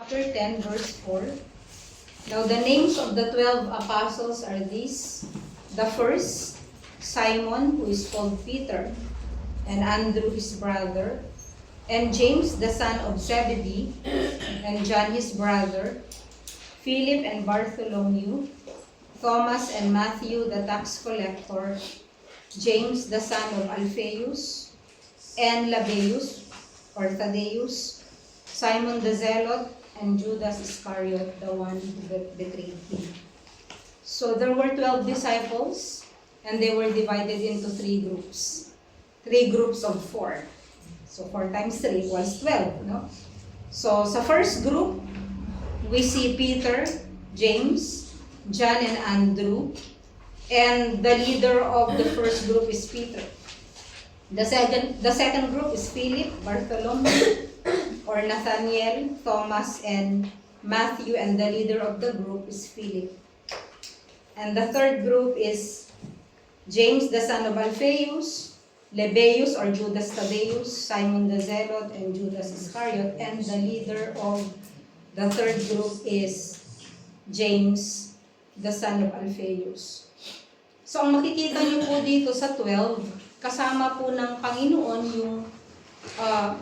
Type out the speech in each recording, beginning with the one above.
Chapter 10, verse 4. Now the names of the 12 apostles are these. The first, Simon, who is called Peter, and Andrew his brother, and James the son of Zebedee, and John his brother, Philip and Bartholomew, Thomas and Matthew the tax collector, James the son of Alphaeus, and Lebbaeus or Thaddeus, Simon the Zealot, and Judas Iscariot, the one who betrayed him. So there were 12 disciples, and they were divided into 3 groups. 3 groups of 4. So 4 times 3 equals 12, no? So sa first group, we see Peter, James, John, and Andrew. And the leader of the first group is Peter. The second group is Philip, Bartholomew, or Nathaniel, Thomas, and Matthew, and the leader of the group is Philip. And the third group is James the son of Alphaeus, Lebbaeus or Judas Thaddeus, Simon the Zealot, and Judas Iscariot. And the leader of the third group is James the son of Alphaeus. So ang makikita niyo po dito sa 12, kasama po ng Panginoon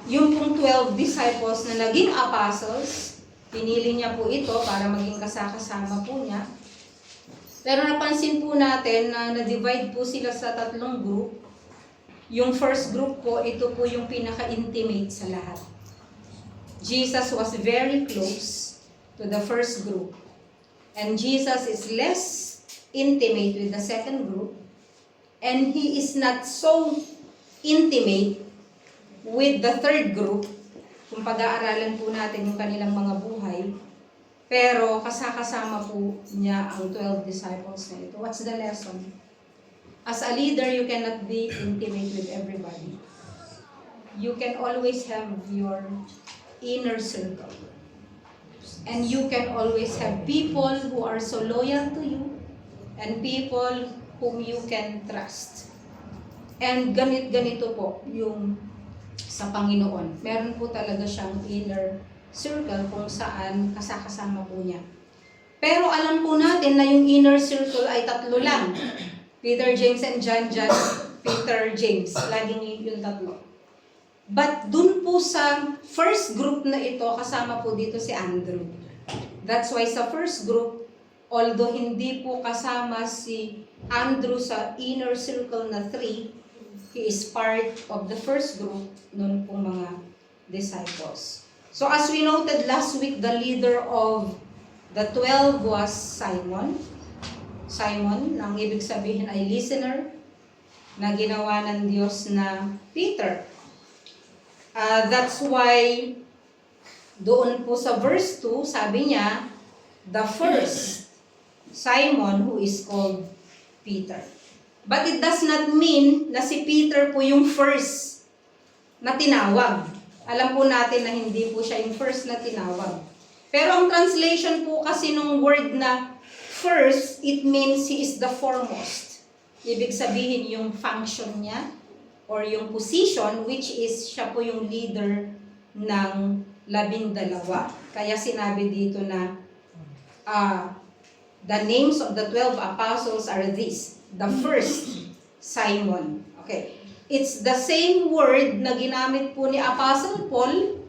yung pong 12 disciples na naging apostles. Pinili niya po ito para maging kasama po niya. Pero napansin po natin na na-divide po sila sa 3 group. Yung first group po, ito po yung pinaka-intimate sa lahat. Jesus was very close to the first group. And Jesus is less intimate with the second group. And He is not so intimate with the third group. Kung pag-aaralan po natin yung kanilang mga buhay. Pero kasama po niya ang 12 disciples na ito. What's the lesson? As a leader, you cannot be intimate with everybody. You can always have your inner circle. And you can always have people who are so loyal to you and people whom you can trust. And ganito po yung sa Panginoon. Meron po talaga siyang inner circle kung saan kasama po niya. Pero alam po natin na yung inner circle ay 3 lang. Peter, James, and John. Peter, James. Laging yung 3. But dun po sa first group na ito, kasama po dito si Andrew. That's why sa first group, although hindi po kasama si Andrew sa inner circle na 3, he is part of the first group nun pong mga disciples. So as we noted last week, the leader of the 12 was Simon. Simon, ang ibig sabihin ay listener, na ginawa ng Diyos na Peter. That's why doon po sa verse 2, sabi niya, the first Simon who is called Peter. But it does not mean na si Peter po yung first na tinawag. Alam po natin na hindi po siya yung first na tinawag. Pero ang translation po kasi nung word na first, it means he is the foremost. Ibig sabihin yung function niya or yung position, which is siya po yung leader ng 12. Kaya sinabi dito na the names of the 12 apostles are these. The first, Simon. Okay. It's the same word na ginamit po ni Apostle Paul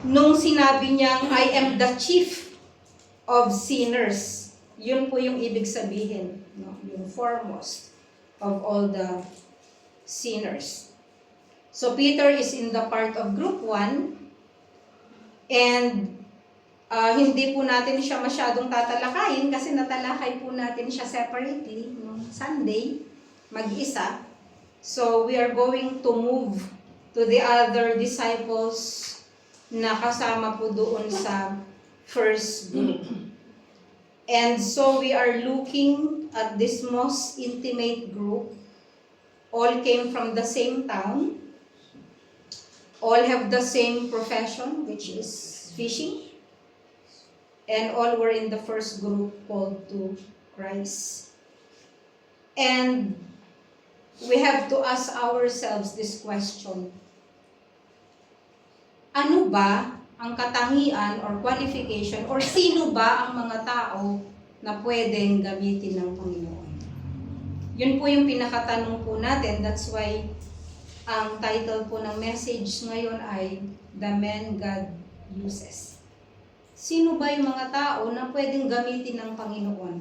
nung sinabi niyang, I am the chief of sinners. Yun po yung ibig sabihin. No? Yung foremost of all the sinners. So Peter is in the part of group 1. And hindi po natin siya masyadong tatalakayin kasi natalakay po natin siya separately noong Sunday, mag-isa. So we are going to move to the other disciples na kasama po doon sa first group. And so we are looking at this most intimate group. All came from the same town. All have the same profession, which is fishing. And all were in the first group called to Christ. And we have to ask ourselves this question. Ano ba ang katangian or qualification or sino ba ang mga tao na pwedeng gamitin ng Panginoon. Yun po yung pinakatanong po natin. That's why ang title po ng message ngayon ay The Men God Uses. Sino ba yung mga tao na pwedeng gamitin ng Panginoon?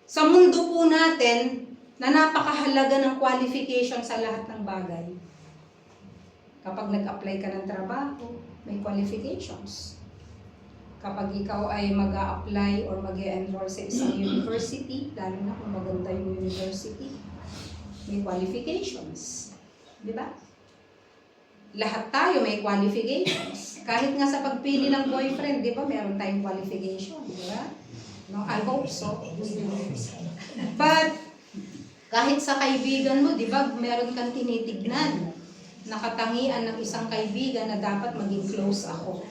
Sa mundo po natin, na napakahalaga ng qualification sa lahat ng bagay. Kapag nag-apply ka ng trabaho, may qualifications. Kapag ikaw ay mag-a-apply or mag-e-enroll sa isang university, lalo na kung maganda yung university, may qualifications. Di ba? Lahat tayo may qualifications. Kahit nga sa pagpili ng boyfriend, di ba, meron tayong qualification. Di ba? No, I hope so. But, kahit sa kaibigan mo, di ba, meron kang tinitignan na katangian ng isang kaibigan na dapat maging close ako.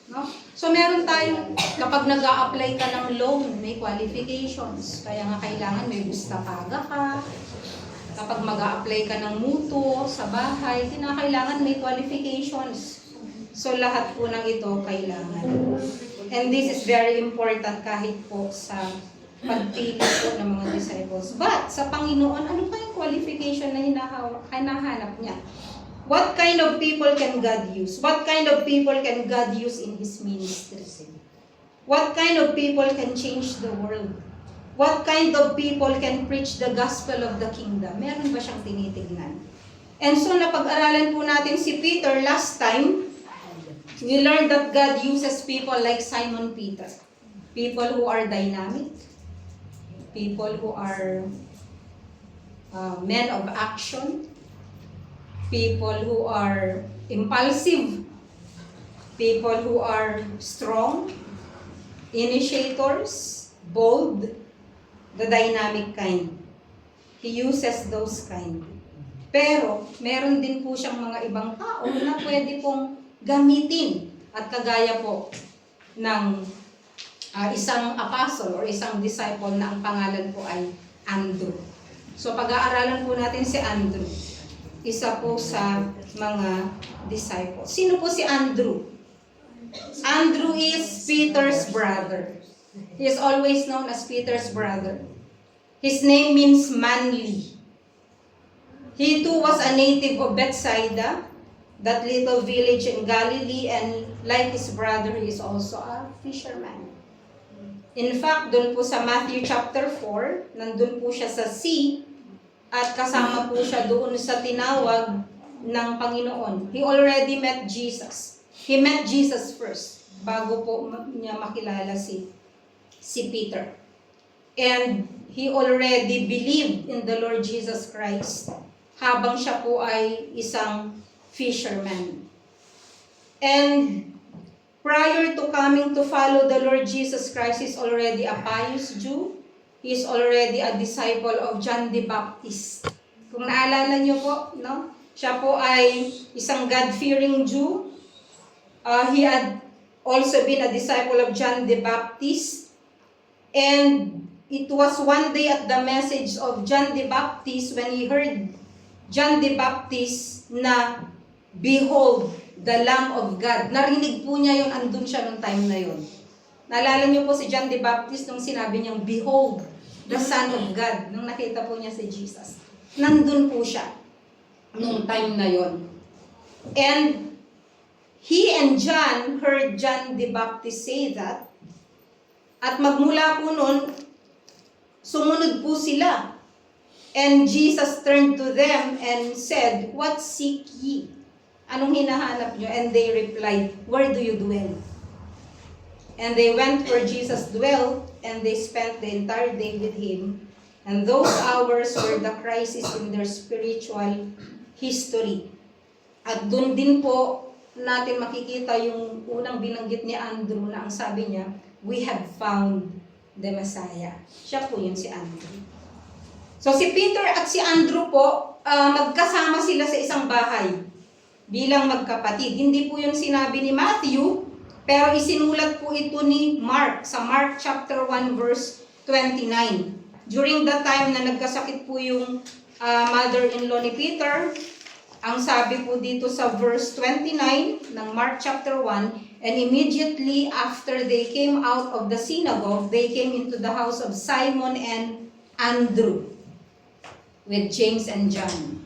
No? So meron tayong, kapag nag-a-apply ka ng loan, may qualifications. Kaya nga kailangan may busta paga ka. Kapag mag-a-apply ka ng mutuo sa bahay, kinakailangan may qualifications. So lahat po ng ito kailangan. And this is very important kahit po sa pagpili po ng mga disciples. But sa Panginoon, ano pa yung qualification na hinahanap niya? What kind of people can God use? What kind of people can God use in His ministry? What kind of people can change the world? What kind of people can preach the gospel of the kingdom? Meron ba siyang tinitignan? And so napag-aralan po natin si Peter last time. We learned that God uses people like Simon Peter. People who are dynamic. People who are men of action. People who are impulsive, people who are strong, initiators, bold, the dynamic kind. He uses those kind. Pero, meron din po siyang mga ibang tao na pwede pong gamitin at kagaya po ng isang apostle or isang disciple na ang pangalan po ay Andrew. So, pag-aaralan po natin si Andrew. Isa po sa mga disciples. Sino po si Andrew? Andrew is Peter's brother. He is always known as Peter's brother. His name means manly. He too was a native of Bethsaida, that little village in Galilee, and like his brother, he is also a fisherman. In fact, doon po sa Matthew chapter 4, nandun po siya sa sea, at kasama po siya doon sa tinawag ng Panginoon. He already met Jesus. He met Jesus first bago po niya makilala si Peter. And he already believed in the Lord Jesus Christ habang siya po ay isang fisherman. And prior to coming to follow the Lord Jesus Christ, he's already a pious Jew. He is already a disciple of John the Baptist. Kung naalala niyo po, no? Siya po ay isang God-fearing Jew. He had also been a disciple of John the Baptist. And it was one day at the message of John the Baptist when he heard John the Baptist na, "Behold, the Lamb of God." Narinig po niya yun, andun siya nung time na yun. Naalala niyo po si John the Baptist nung sinabi niyang, "Behold, the Son of God." Nung nakita po niya si Jesus. Nandun po siya nung time na yon. And he and John heard John the Baptist say that. At magmula po nun, sumunod po sila. And Jesus turned to them and said, "What seek ye?" Anong hinahanap nyo? And they replied, "Where do you dwell?" And they went where Jesus dwelt, and they spent the entire day with Him. And those hours were the crisis in their spiritual history. At dun din po natin makikita yung unang binanggit ni Andrew na ang sabi niya, "We have found the Messiah." Siya po yun si Andrew. So si Peter at si Andrew po, magkasama sila sa isang bahay bilang magkapatid. Hindi po yung sinabi ni Matthew, pero isinulat po ito ni Mark sa Mark chapter 1 verse 29. During the time na nagkasakit po yung mother-in-law ni Peter, ang sabi po dito sa verse 29 ng Mark chapter 1, And immediately after they came out of the synagogue, they came into the house of Simon and Andrew with James and John.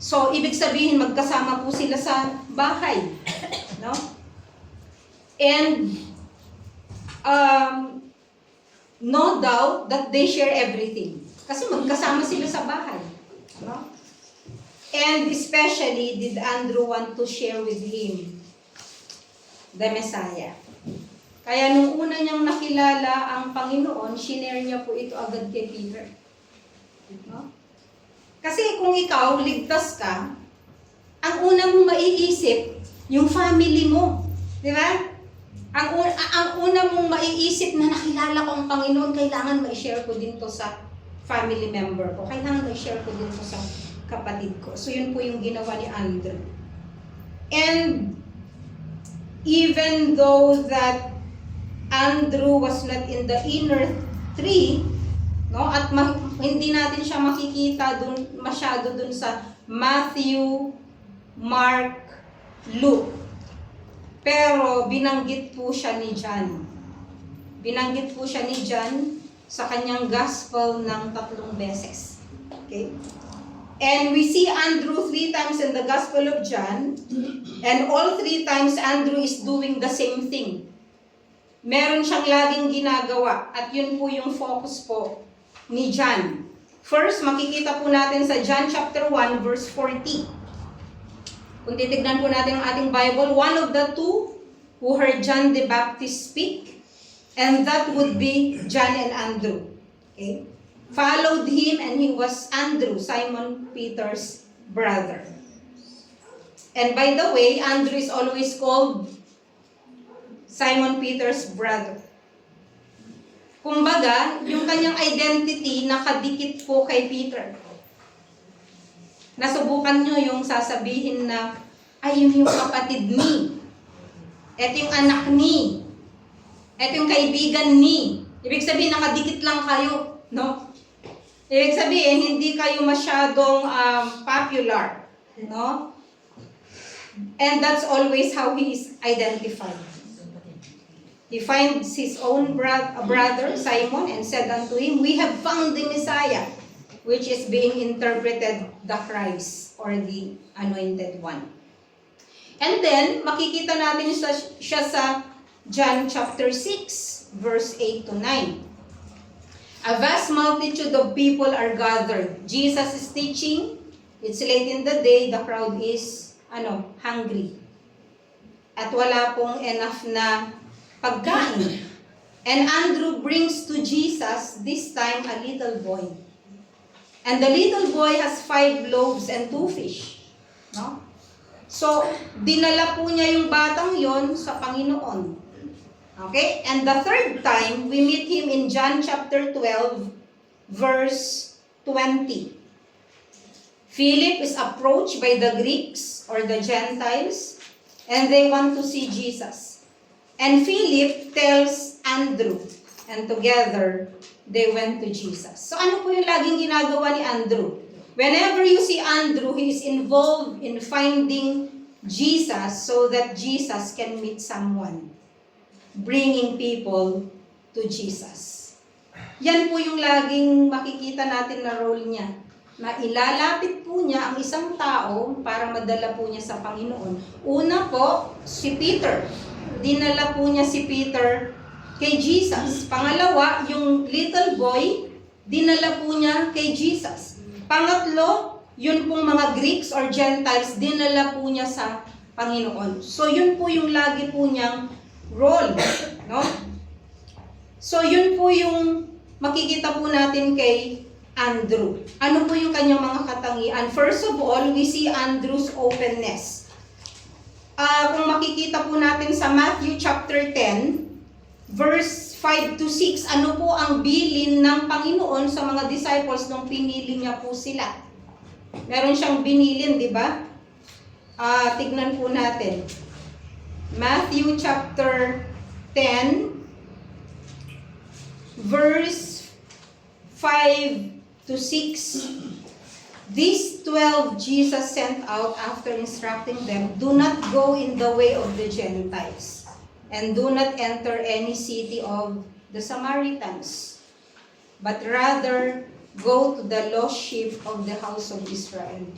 So, ibig sabihin, magkasama po sila sa bahay. No? And no doubt that they share everything. Kasi magkasama sila sa bahay. No? And especially, did Andrew want to share with him the Messiah. Kaya nung una niyang nakilala ang Panginoon, shinare niya po ito agad kay Peter. No? Kasi kung ikaw, ligtas ka, ang una mong maiisip, yung family mo. Di ba? Ang una mong maiisip na nakilala ko ang Panginoon, kailangan ma-share ko din to sa family member ko. Kailangan ma-share ko din to sa kapatid ko. So yun po yung ginawa ni Andrew. And even though that Andrew was not in the inner three, no, at hindi natin siya makikita masyado dun sa Matthew, Mark, Luke. Pero binanggit po siya ni John. Binanggit po siya ni John sa kanyang gospel ng 3 beses. Okay? And we see Andrew 3 times in the Gospel of John, and all 3 times Andrew is doing the same thing. Meron siyang laging ginagawa, at yun po yung focus po ni John. First, makikita po natin sa John chapter 1, verse 40. Kung titignan po natin ang ating Bible, one of the two who heard John the Baptist speak, and that would be John and Andrew. Okay? Followed him, and he was Andrew, Simon Peter's brother. And by the way, Andrew is always called Simon Peter's brother. Kumbaga, yung kanyang identity nakadikit po kay Peter. Nasubukan nyo yung sasabihin na, ay, yun yung kapatid ni. Ito yung anak ni. Ito yung kaibigan ni. Ibig sabihin, nakadikit lang kayo. No? Ibig sabihin, hindi kayo masyadong popular. No? And that's always how he is identified. He finds his own brother, Simon, and said unto him, we have found the Messiah, which is being interpreted the Christ, or the Anointed One. And then, makikita natin siya sa John chapter 6, verse 8 to 9. A vast multitude of people are gathered. Jesus is teaching. It's late in the day. The crowd is, hungry. At wala pong enough na pagkain. And Andrew brings to Jesus, this time, a little boy. And the little boy has 5 loaves and 2 fish. No? So, dinala po niya yung batang yon sa Panginoon. Okay? And the third time, we meet him in John chapter 12, verse 20. Philip is approached by the Greeks or the Gentiles, and they want to see Jesus. And Philip tells Andrew, and together, they went to Jesus. So ano po yung laging ginagawa ni Andrew? Whenever you see Andrew, he is involved in finding Jesus so that Jesus can meet someone. Bringing people to Jesus. Yan po yung laging makikita natin na role niya. Na ilalapit po niya ang isang tao para madala po niya sa Panginoon. Una po, si Peter. Dinala po niya si Peter kay Jesus. Pangalawa, yung little boy, dinala po niya kay Jesus. Pangatlo, yun pong mga Greeks or Gentiles, dinala po niya sa Panginoon. So yun po yung lagi po niyang role, no? So yun po yung makikita po natin kay Andrew. Ano po yung kanyang mga katangian? First of all, we see Andrew's openness. Kung makikita po natin sa Matthew chapter 10, verse 5 to 6, ano po ang bilin ng Panginoon sa mga disciples nung pinili niya po sila? Meron siyang binilin, di ba? Tignan po natin. Matthew chapter 10, verse 5 to 6. These 12 Jesus sent out after instructing them, do not go in the way of the Gentiles. and do not enter any city of the Samaritans, but rather go to the lost sheep of the house of Israel.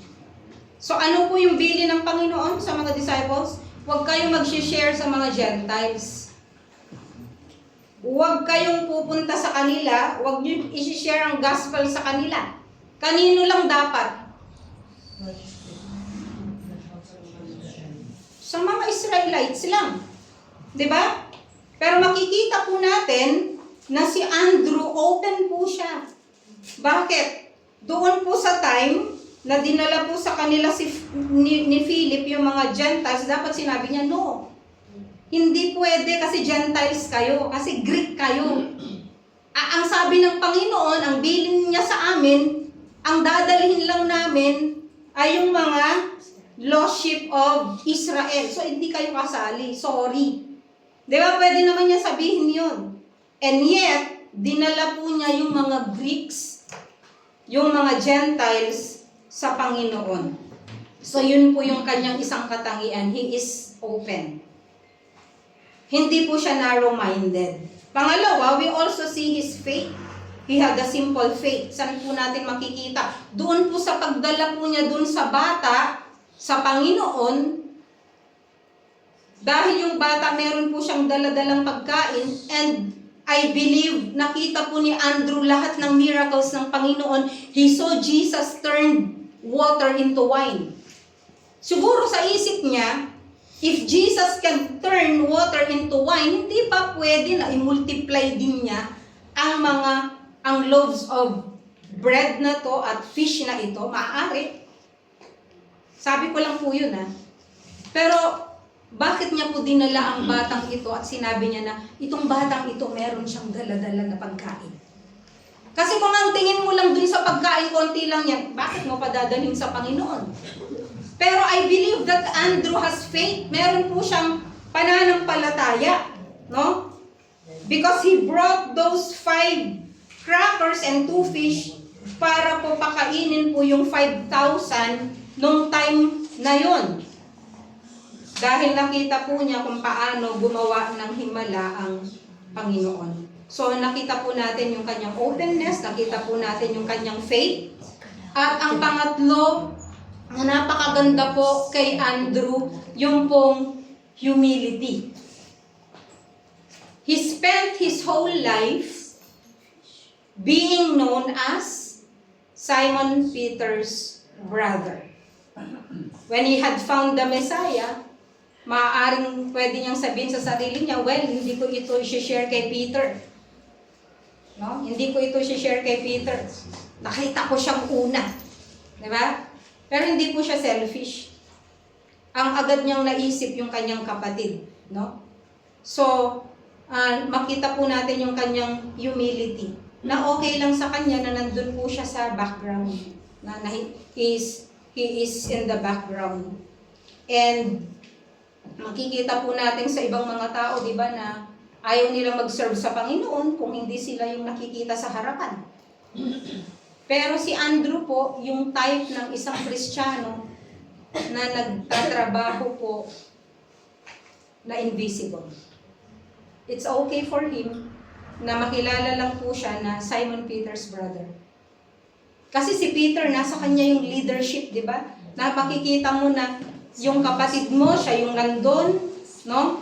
So ano po yung bilin ng Panginoon sa mga disciples? Huwag kayong mag-share sa mga Gentiles. Huwag kayong pupunta sa kanila, huwag nyo i-share ang gospel sa kanila. Kanino lang dapat? Sa mga Israelites lang. 'Di ba? Pero makikita po natin na si Andrew open po siya. Bakit? Doon po sa time na dinala po sa kanila ni Philip yung mga Gentiles, dapat sinabi niya, no. Hindi pwede kasi Gentiles kayo, kasi Greek kayo. Ang sabi ng Panginoon, ang bilin niya sa amin, ang dadalhin lang namin ay yung mga lost sheep of Israel. So, hindi kayo kasali. Sorry. Di ba? Pwede naman niya sabihin yun. And yet, dinala po niya yung mga Greeks, yung mga Gentiles sa Panginoon. So, yun po yung kanyang isang katangian. He is open. Hindi po siya narrow-minded. Pangalawa, we also see his faith. He had a simple faith. Saan po natin makikita? Doon po sa pagdala po niya doon sa bata, sa Panginoon, dahil yung bata meron po siyang daladalang pagkain, and I believe, nakita po ni Andrew lahat ng miracles ng Panginoon. He saw Jesus turn water into wine. Siguro sa isip niya, if Jesus can turn water into wine, hindi pa pwede na i-multiply din niya ang loaves of bread na to at fish na ito. Maaari. Sabi ko lang po yun Pero, bakit niya po dinala ang batang ito at sinabi niya na itong batang ito meron siyang dala-dala na pagkain? Kasi kung ang tingin mo lang dun sa pagkain, konti lang yan, bakit mo padadalhin sa Panginoon? Pero I believe that Andrew has faith. Meron po siyang pananampalataya, no? Because he brought those 5 crackers and 2 fish para po pakainin po yung 5,000 nung time na yon. Dahil nakita po niya kung paano gumawa ng himala ang Panginoon. So nakita po natin yung kanyang openness, nakita po natin yung kanyang faith. At ang pangatlo, na napakaganda po kay Andrew, yung pong humility. He spent his whole life being known as Simon Peter's brother. When he had found the Messiah, maaaring pwede niyang sabihin sa sarili niya, well, hindi ko ito i-share kay Peter. No? Hindi ko ito i-share kay Peter. Nakita ko siyang una. Diba? Pero hindi po siya selfish. Ang agad niyang naisip yung kanyang kapatid. No? So, makita po natin yung kanyang humility. Na okay lang sa kanya na nandun po siya sa background. He is in the background. And makikita po natin sa ibang mga tao, di ba, na ayaw nilang mag-serve sa Panginoon kung hindi sila yung nakikita sa harapan. Pero si Andrew po, yung type ng isang Kristiyano na nagtatrabaho po na invisible. It's okay for him na makilala lang po siya na Simon Peter's brother. Kasi si Peter, nasa kanya yung leadership, di ba? Na makikita mo na yung kapatid mo, siya yung nandun, no?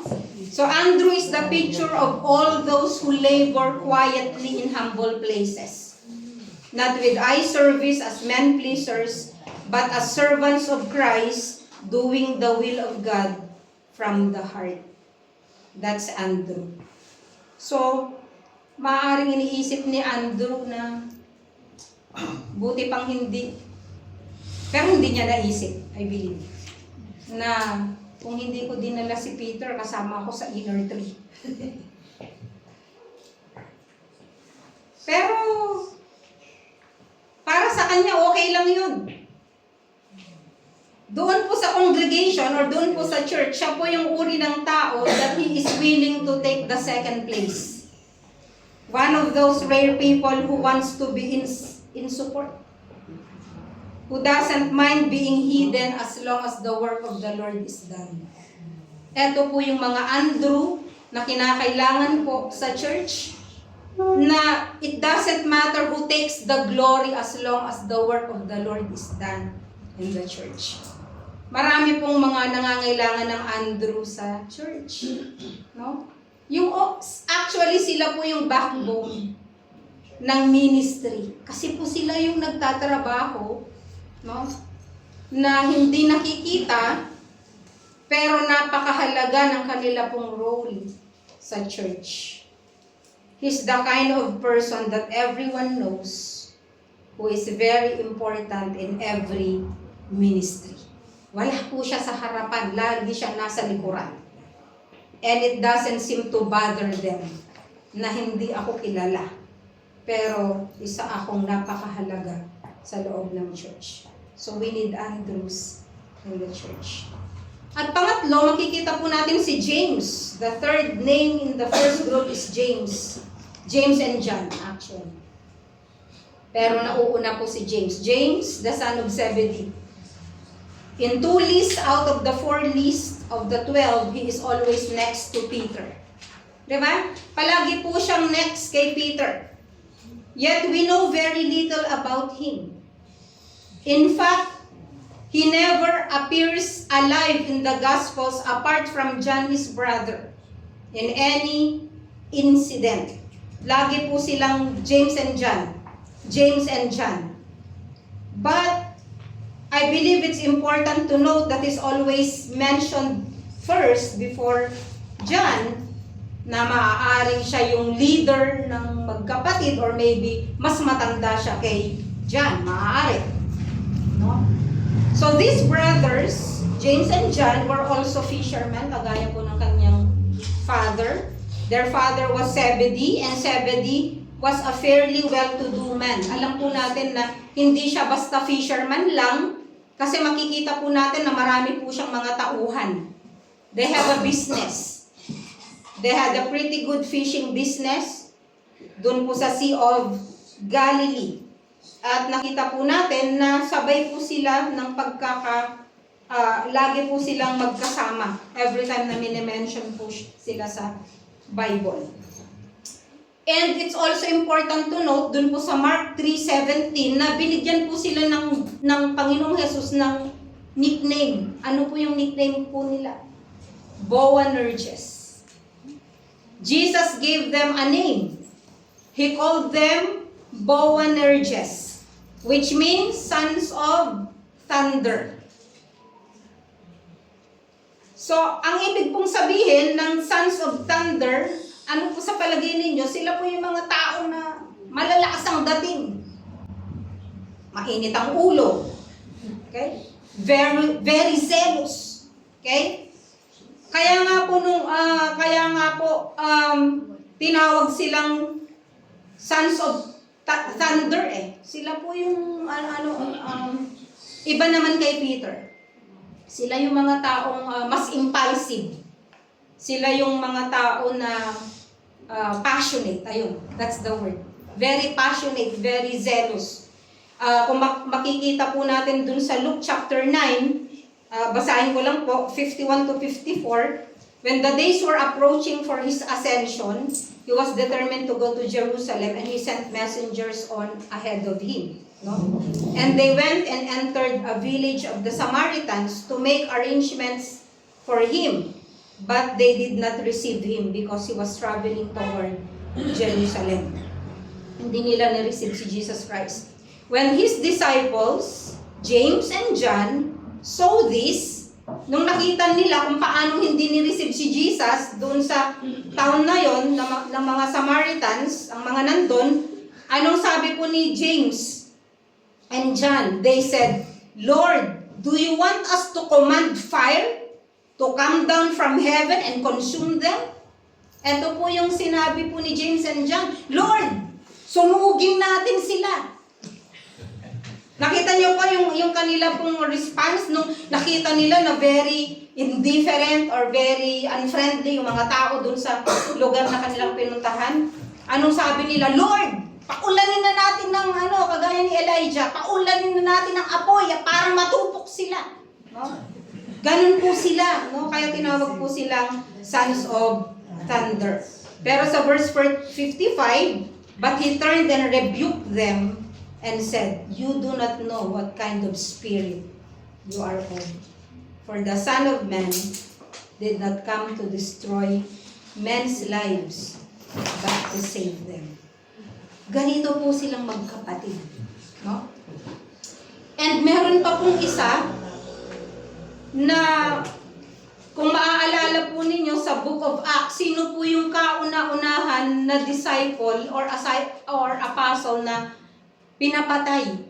So Andrew is the picture of all those who labor quietly in humble places. Not with eye service as men pleasers, but as servants of Christ, doing the will of God from the heart. That's Andrew. So, maaaring iniisip ni Andrew na buti pang hindi. Pero hindi niya naisip, I believe, na kung hindi ko dinala si Peter, kasama ako sa inner tree. Pero, para sa kanya, okay lang yun. Doon po sa congregation or doon po sa church, siya po yung uri ng tao that he is willing to take the second place. One of those rare people who wants to be in support. Who doesn't mind being hidden as long as the work of the Lord is done. Ito po yung mga Andrew na kinakailangan po sa church, na it doesn't matter who takes the glory as long as the work of the Lord is done in the church. Marami pong mga nangangailangan ng Andrew sa church. No? Actually, sila po yung backbone ng ministry. Kasi po sila yung nagtatrabaho, no? Na hindi nakikita, pero napakahalaga ng kanila pong role sa church. He's the kind of person that everyone knows who is very important in every ministry. Wala po siya sa harapan, lagi siya nasa likuran. And it doesn't seem to bother them na hindi ako kilala. Pero isa akong napakahalaga sa loob ng church. So we need Andrews in the church. At pangatlo, makikita po natin si James. The third name in the first group is James. James and John, actually. Pero nauuna po si James. James, the son of Zebedee. In 2 lists out of the 4 lists of the 12, he is always next to Peter. Diba? Palagi po siyang next kay Peter. Yet we know very little about him. In fact, he never appears alive in the Gospels apart from John, his brother, in any incident. Lagi po silang James and John. James and John. But I believe it's important to note that is always mentioned first before John, na maaaring siya yung leader ng magkapatid or maybe mas matanda siya kay John, maaari. No? So these brothers, James and John, were also fishermen, kagaya po ng kanyang father. Their father was Zebedee, and Zebedee was a fairly well-to-do man. Alam po natin na hindi siya basta fisherman lang, kasi makikita po natin na marami po siyang mga tauhan. They have a business. They had a pretty good fishing business doon po sa Sea of Galilee. At nakita po natin na sabay po sila ng lagi po silang magkasama every time na minimension po sila sa Bible. And it's also important to note, dun po sa Mark 3:17, na binigyan po sila ng Panginoong Jesus ng nickname. Ano po yung nickname po nila? Boanerges. Jesus gave them a name. He called them Boanerges, which means sons of thunder. So, ang ibig pong sabihin ng sons of thunder, ano po sa palagay ninyo? Sila po yung mga tao na malalakas ang dating. Mainit ang ulo. Okay? Very, very zealous. Okay? Kaya nga po tinawag silang sons of thunder eh. Sila po yung iba naman kay Peter. Sila yung mga taong mas impulsive. Sila yung mga tao na passionate. Ayun, that's the word. Very passionate, very zealous. Kung makikita po natin dun sa Luke chapter 9, basahin ko lang po, 51 to 54, when the days were approaching for his ascension, he was determined to go to Jerusalem, and he sent messengers on ahead of him. No? And they went and entered a village of the Samaritans to make arrangements for him. But they did not receive him because he was traveling toward Jerusalem. Hindi nila na-receive si Jesus Christ. When his disciples, James and John, saw this, nung nakita nila kung paano hindi ni-receive si Jesus doon sa town na yon ng mga Samaritans, ang mga nandun, anong sabi po ni James and John? They said, Lord, do you want us to command fire to come down from heaven and consume them? Ito po yung sinabi po ni James and John, Lord, sunugin natin sila. Nakita niyo po yung kanila pong response nung nakita nila na very indifferent or very unfriendly yung mga tao dun sa lugar na kanilang pinuntahan. Anong sabi nila? Lord, paulanin na natin ng kagaya ni Elijah, paulanin na natin ng apoy para matupok sila. No? Ganun po sila, no? Kaya tinawag po silang sons of thunder. Pero sa verse 55, but he turned and rebuked them and said, you do not know what kind of spirit you are of. For the Son of Man did not come to destroy men's lives, but to save them. Ganito po silang magkapatid. No? And meron pa pong isa na kung maaalala po ninyo sa Book of Acts, sino po yung kauna-unahan na disciple or apostle na pinapatay?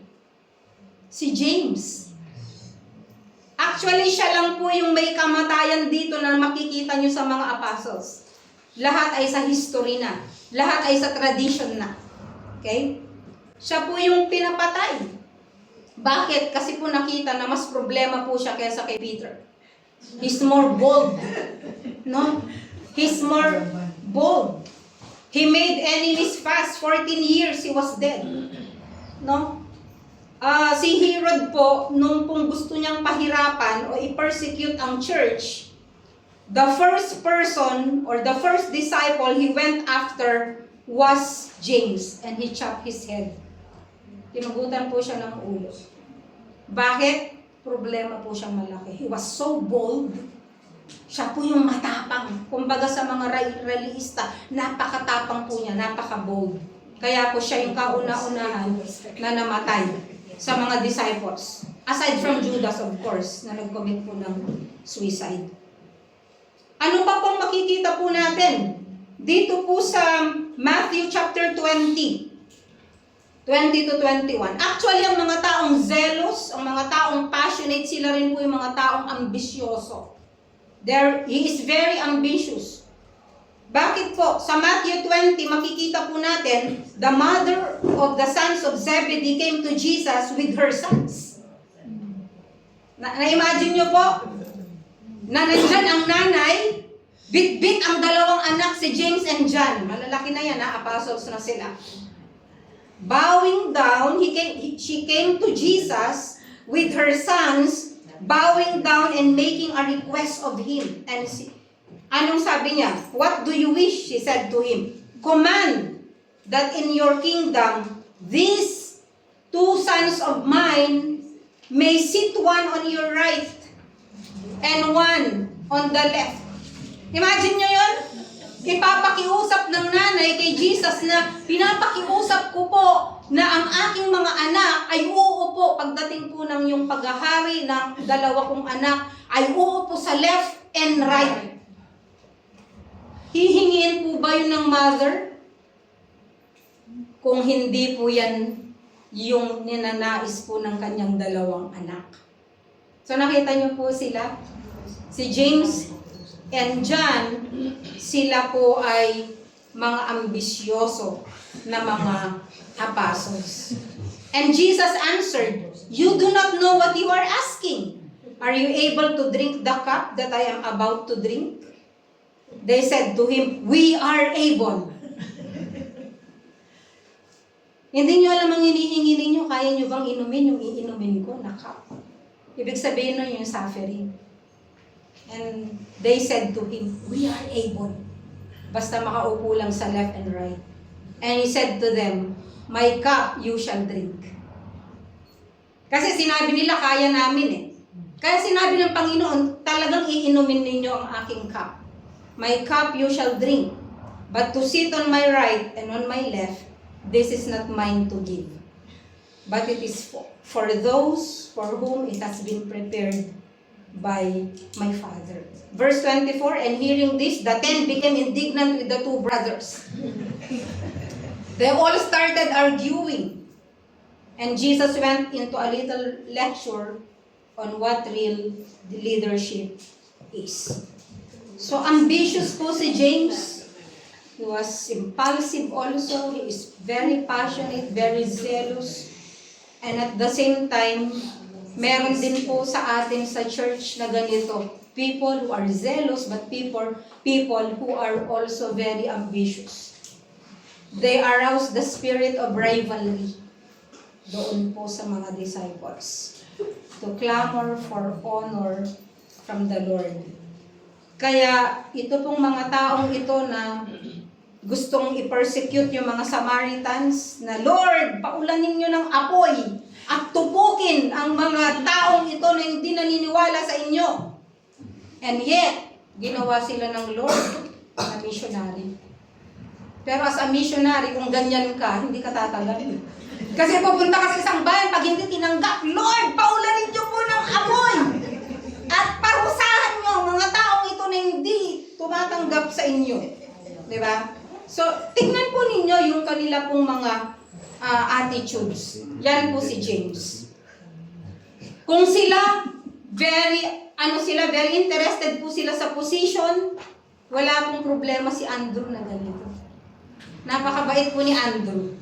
Si James. Actually, siya lang po yung may kamatayan dito na makikita nyo sa mga apostles. Lahat ay sa history na. Lahat ay sa tradition na. Okay? Siya po yung pinapatay. Bakit? Kasi po nakita na mas problema po siya kaysa kay Peter. He's more bold. No? He's more bold. He made enemies fast. 14 years he was dead. No? Si Herod po, nung pong gusto niyang pahirapan o i-persecute ang church, the first person or the first disciple he went after was James, and he chopped his head. Tinugutan po siya ng ulo. Bakit? Problema po siyang malaki. He was so bold. Siya po yung matapang. Kumbaga sa mga realista, napakatapang po niya, napaka-bold. Kaya po siya yung kauna-unahan na namatay sa mga disciples. Aside from Judas, of course, na nag-commit po ng suicide. Ano pa pong makikita po natin? Dito po sa Matthew chapter 20 to 21. Actually, ang mga taong zealous, ang mga taong passionate, sila rin po yung mga taong ambisyoso. He is very ambitious. Bakit po? Sa Matthew 20, makikita po natin, the mother of the sons of Zebedee came to Jesus with her sons. Na-imagine nyo po? Na nandyan ang nanay, bit-bit ang dalawang anak, si James and John. Malalaki na yan, apostles na sila. Bowing down, she came to Jesus with her sons, bowing down and making a request of him. And anong sabi niya? What do you wish? She said to him, command that in your kingdom, these two sons of mine may sit one on your right and one on the left. Imagine nyo yun? Ipapakiusap ng nanay kay Jesus na pinapakiusap ko po na ang aking mga anak ay uupo pagdating po ng yung paghahari ng dalawa kong anak ay uupo sa left and right. Hihingin po ba yun ng mother? Kung hindi po yan yung ninanais po ng kanyang dalawang anak. So nakita niyo po sila? Si James and John, sila po ay mga ambisyoso na mga apostles. And Jesus answered, you do not know what you are asking. Are you able to drink the cup that I am about to drink? They said to him, we are able. Hindi nyo alam ang hinihingi ninyo, kaya nyo bang inumin yung iinumin ko na cup? Ibig sabihin nun yung suffering. And they said to him, we are able. Basta makaupo lang sa left and right. And he said to them, my cup you shall drink. Kasi sinabi nila, kaya namin eh. Kaya sinabi ng Panginoon, talagang iinumin ninyo ang aking cup. My cup you shall drink. But to sit on my right and on my left, this is not mine to give. But it is for those for whom it has been prepared by my Father. Verse 24, and hearing this, the 10 became indignant with the two brothers. They all started arguing. And Jesus went into a little lecture on what real leadership is. So ambitious po si James. He was impulsive also. He is very passionate, very zealous. And at the same time, meron din po sa atin sa church na ganito. People who are zealous, but people who are also very ambitious. They arouse the spirit of rivalry doon po sa mga disciples. To clamor for honor from the Lord. Kaya ito pong mga taong ito na gustong i-persecute yung mga Samaritans na, Lord, paulanin nyo ng apoy at tupukin ang mga taong ito na hindi naniniwala sa inyo. And yet, ginawa sila ng Lord na missionary. Pero as a missionary, kung ganyan ka, hindi ka tatagal. Kasi pupunta ka sa isang bayan, pag hindi tinanggap, Lord, paulanin nyo po ng apoy at parusahan nyo ang mga taong ito na hindi tumatanggap sa inyo. Diba? So, tingnan po ninyo yung kanila pong mga attitudes. Yan po si James. Kung sila, very interested po sila sa position, wala pong problema si Andrew na ganito. Napakabait po ni Andrew.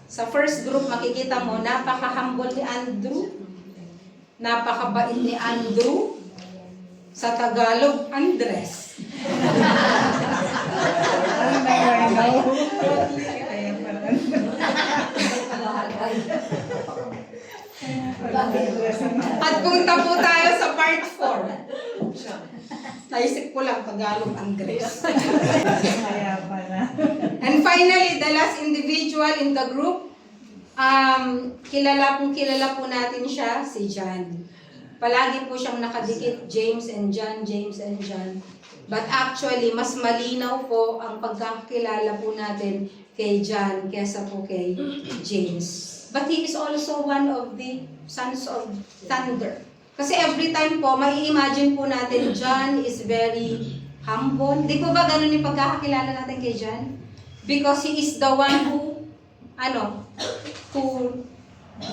Sa first group, makikita mo, napaka-humble ni Andrew. Napakabait ni Andrew. Sa Tagalog, Andres. At punta po tayo sa part 4. Naisip ko lang, Tagalog, Andres. And finally, the last individual in the group, kilala po natin siya, si John. Palagi po siyang nakadikit, James and John, James and John. But actually, mas malinaw po ang pagkakilala po natin kay John kesa po kay James. But he is also one of the sons of thunder. Kasi every time po, mai-imagine po natin, John is very humble. Di po ba ganun yung pagkakakilala natin kay John? Because he is the one who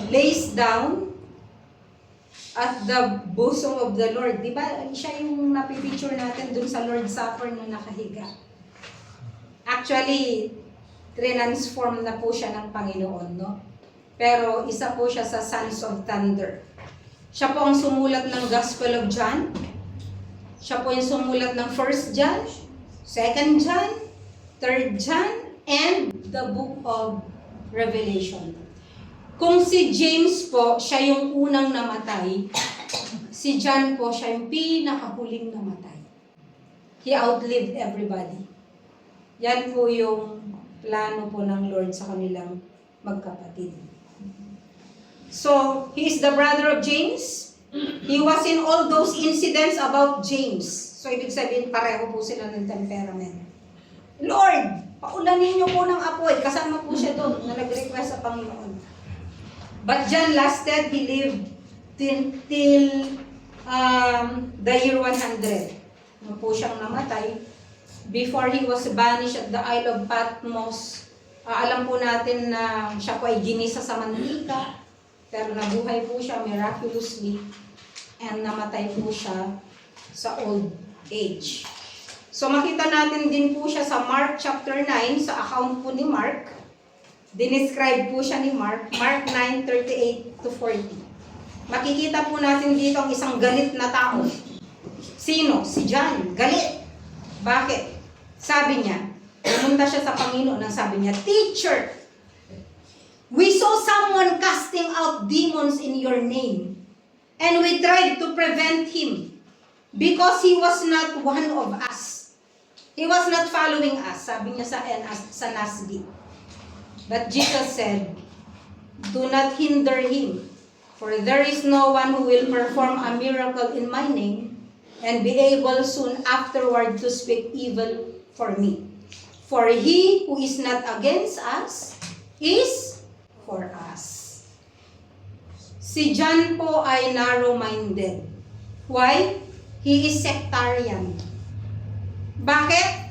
lays down at the bosom of the Lord. Di ba? Siya yung napipicture natin dun sa Lord's Supper na nakahiga. Actually, transform na po siya ng Panginoon, no? Pero isa po siya sa Sons of Thunder. Siya po ang sumulat ng Gospel of John. Siya po yung sumulat ng 1 John, 2 John, 3 John, and the Book of Revelation. Kung si James po, siya yung unang namatay, si John po, siya yung pinakahuling namatay. He outlived everybody. Yan po yung plano po ng Lord sa kanilang magkapatid. So, he is the brother of James. He was in all those incidents about James. So, ibig sabihin, pareho po sila ng temperament. Lord, paulanin niyo po ng apoy. Kasama po siya doon na nag-request sa Panginoon. But John lasted, he lived till the year 100. Nung po siyang namatay, before he was banished at the Isle of Patmos, alam po natin na siya po ay ginisa sa mantika, pero nabuhay po siya miraculously, and namatay po siya sa old age. So makita natin din po siya sa Mark chapter 9, sa account po ni Mark. Dinescribe po siya ni Mark, Mark 9:38-40. Makikita po natin dito ang isang galit na tao. Sino? Si John. Galit. Bakit? Sabi niya, pumunta siya sa Panginoon nang sabi niya, Teacher, we saw someone casting out demons in your name, and we tried to prevent him because he was not one of us. He was not following us, sabi niya sa Nasgi. But Jesus said, do not hinder him, for there is no one who will perform a miracle in my name and be able soon afterward to speak evil for me. For he who is not against us is for us. Si John po ay narrow-minded. Why? He is sectarian. Bakit?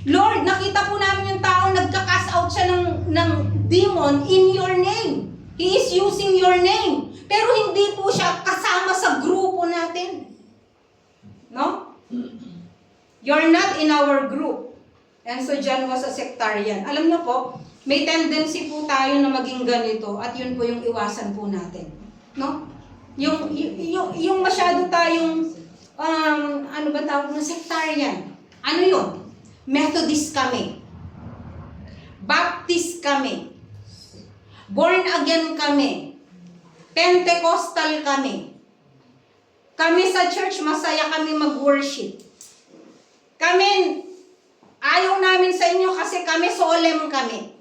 Lord, nakita po namin yung tao nagka-cast out siya ng demon in your name. He is using your name. Pero hindi po siya kasama sa grupo natin. No? You're not in our group. And so John was a sectarian. Alam niyo po, may tendency po tayo na maging ganito at yun po yung iwasan po natin. No? Yung masyado tayong, ano ba tawag na sectarian? Ano yun? Methodist kami. Baptist kami. Born again kami. Pentecostal kami. Kami sa church, masaya kami mag-worship. Kami, ayaw namin sa inyo kasi kami solemn kami.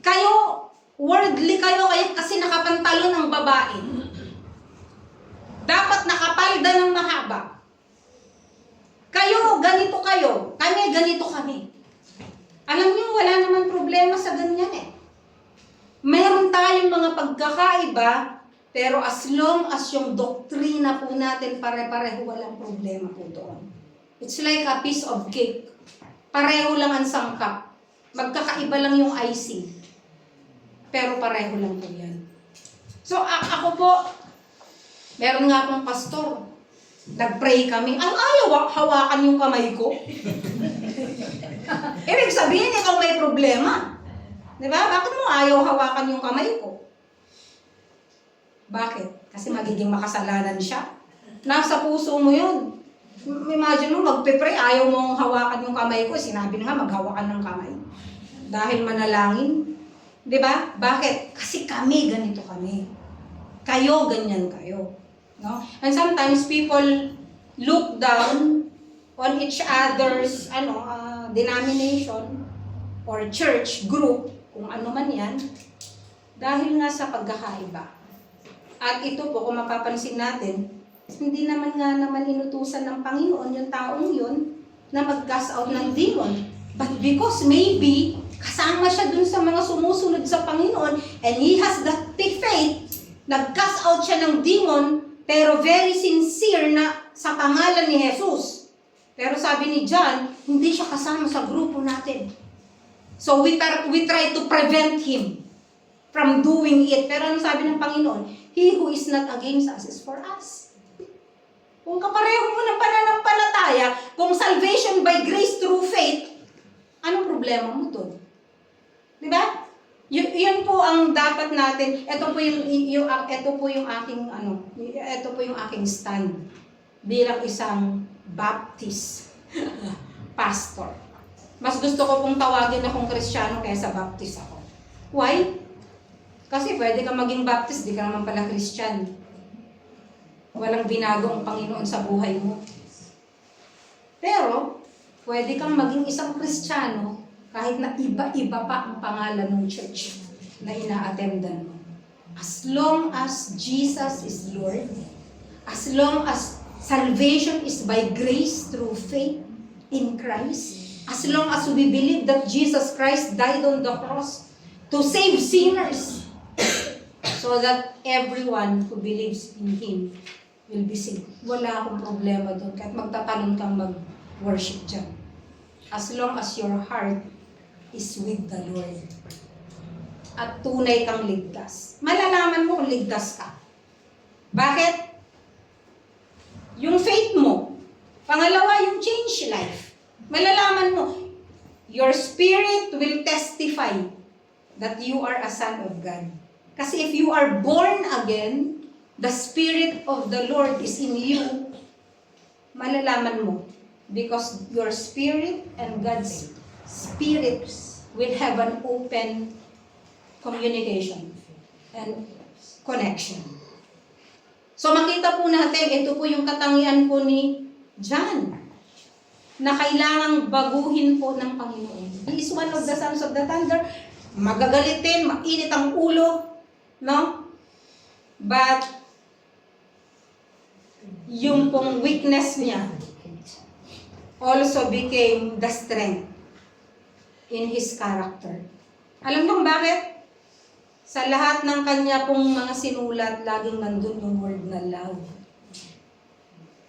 Kayo, worldly kayo kasi nakapantalon ang babae. Dapat nakapalda ng mahaba. Kayo, ganito kayo. Kami, ganito kami. Alam niyo, wala naman problema sa ganyan eh. Meron tayong mga pagkakaiba, pero as long as yung doktrina po natin pare-pareho, walang problema po doon. It's like a piece of cake. Pareho lang ang sangkap. Magkakaiba lang yung icing. Pero pareho lang po yan. So, ako po, meron nga akong pastor. Nag-pray kami. Ang ayaw, hawakan yung kamay ko. Ibig sabihin, ikaw may problema. Diba? Bakit mo ayaw hawakan yung kamay ko? Bakit? Kasi magiging makasalanan siya. Nasa puso mo yun. Imagine mo, magpe-pray, ayaw mong hawakan yung kamay ko. Sinabi na nga, maghawakan ng kamay. Dahil manalangin. Diba? Bakit? Kasi kami, ganito kami. Kayo, ganyan kayo. No? And sometimes people look down on each other's denomination or church group, kung ano man yan, dahil nga sa pagkakaiba. At ito po, kung mapapansin natin, hindi naman inutusan ng Panginoon yung taong yun na mag-cast out ng demon. But because maybe kasama siya dun sa mga sumusunod sa Panginoon and he has that faith, nag-cast out siya ng demon, pero very sincere na sa pangalan ni Jesus. Pero sabi ni John, hindi siya kasama sa grupo natin. So we try to prevent him from doing it. Pero ano sabi ng Panginoon? He who is not against us is for us. Kung kapareho mo ng pananampalataya, kung salvation by grace through faith, anong problema mo doon? Diba? Yun po ang dapat natin. Ito po yung aking stand bilang isang Baptist pastor. Mas gusto ko pong tawagin akong Kristiyano kaysa Baptist ako. Why? Kasi pwede ka maging Baptist, di ka naman pala Christian. Walang binago ang Panginoon sa buhay mo. Pero, pwede kang maging isang Kristiyano kahit na iba-iba pa ang pangalan ng church na ina-attendan mo. As long as Jesus is Lord, as long as salvation is by grace through faith in Christ, as long as we believe that Jesus Christ died on the cross to save sinners, so that everyone who believes in Him will be saved. Wala akong problema doon kahit magtatanong kang mag-worship dyan. As long as your heart is with the Lord. At tunay kang ligtas. Malalaman mo kung ligtas ka. Bakit? Yung faith mo. Pangalawa, yung change life. Malalaman mo. Your spirit will testify that you are a son of God. Kasi if you are born again, the Spirit of the Lord is in you, malalaman mo. Because your spirit and God's Spirit will have an open communication and connection. So makita po natin, ito po yung katangian po ni John na kailangang baguhin po ng Panginoon. He is one of the sons of the thunder. Magagalitin, mainit ang ulo, no? But yung pong weakness niya also became the strength in his character. Alam niyo bakit? Sa lahat ng kanya pong mga sinulat, laging nandun yung word na love.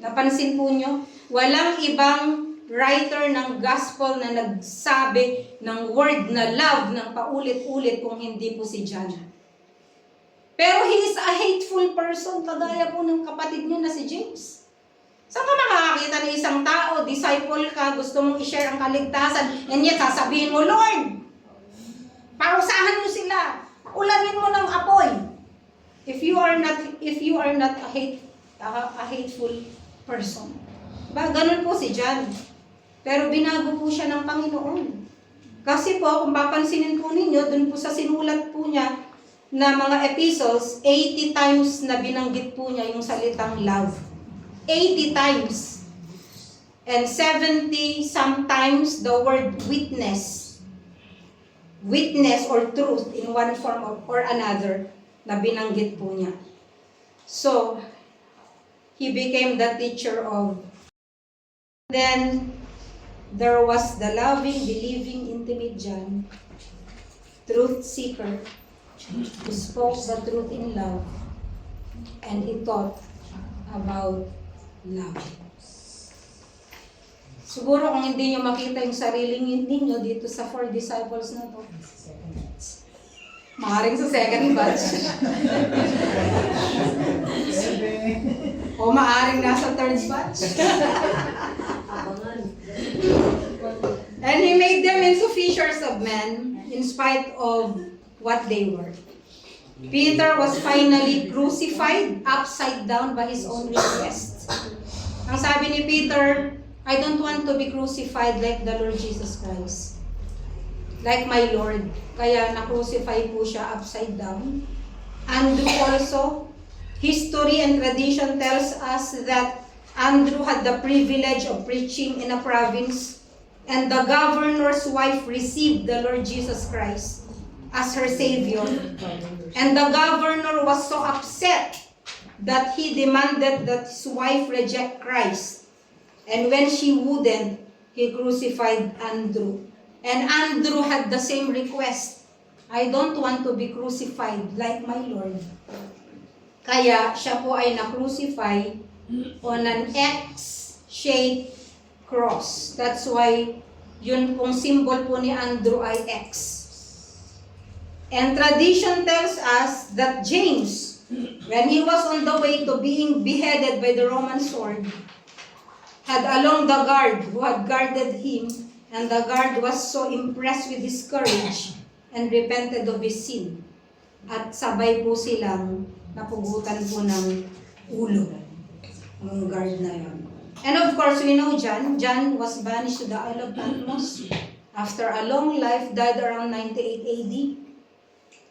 Napansin po niyo? Walang ibang writer ng gospel na nagsabi ng word na love ng paulit-ulit kung hindi po si John. Pero he is a hateful person, kagaya po ng kapatid niyo na si James. Saan ka makakakita ng isang tao, disciple ka, gusto mong i-share ang kaligtasan, and yet sasabihin mo, Lord, parusahan mo sila, ulanin mo ng apoy. If you are not a hateful person. Ba, ganun po si John. Pero binago po siya ng Panginoon. Kasi po, kung papansinin po ninyo, dun po sa sinulat po niya na mga epistles, 80 times na binanggit po niya yung salitang love. 80 times. And 70, sometimes the word witness or truth in one form or another na binanggit po niya. So, he became the teacher of. Then, there was the loving, believing, intimate John, truth seeker, who spoke the truth in love, and he taught about love. Siguro kung hindi nyo makita yung sariling ninyo dito sa 4 disciples na to, maaaring sa second batch. O maaaring nasa third batch. And he made them into fishers of men in spite of what they were. Peter was finally crucified upside down by his own request. Ang sabi ni Peter, I don't want to be crucified like the Lord Jesus Christ. Like my Lord. Kaya na-crucify po siya upside down. Andrew also, history and tradition tells us that Andrew had the privilege of preaching in a province, and the governor's wife received the Lord Jesus Christ as her Savior. And the governor was so upset that he demanded that his wife reject Christ. And when she wouldn't, he crucified Andrew. And Andrew had the same request. I don't want to be crucified like my Lord. Kaya siya po ay na-crucify on an X-shaped cross. That's why yun pong symbol po ni Andrew ay X. And tradition tells us that James, when he was on the way to being beheaded by the Roman sword, had along the guard who had guarded him, and the guard was so impressed with his courage and repented of his sin. At sabay po silang napugutan po ng ulo ng guard na yun. And of course, we know John. John was banished to the Isle of Patmos after a long life, died around 98 AD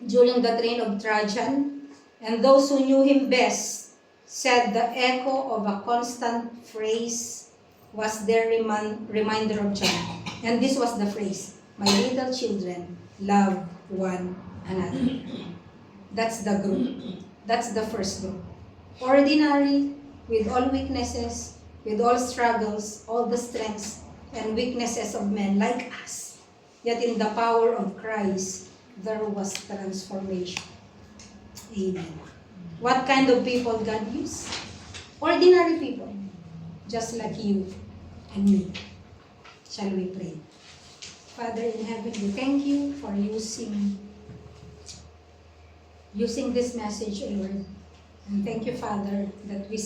during the reign of Trajan. And those who knew him best said the echo of a constant phrase was their reminder of John. And this was the phrase, my little children, love one another. That's the group. That's the first group. Ordinary, with all weaknesses, with all struggles, all the strengths and weaknesses of men like us. Yet in the power of Christ, there was transformation. Amen. What kind of people God used? Ordinary people, just like you and me. Shall we pray? Father in heaven, we thank you for using this message, Lord. And thank you, Father, that we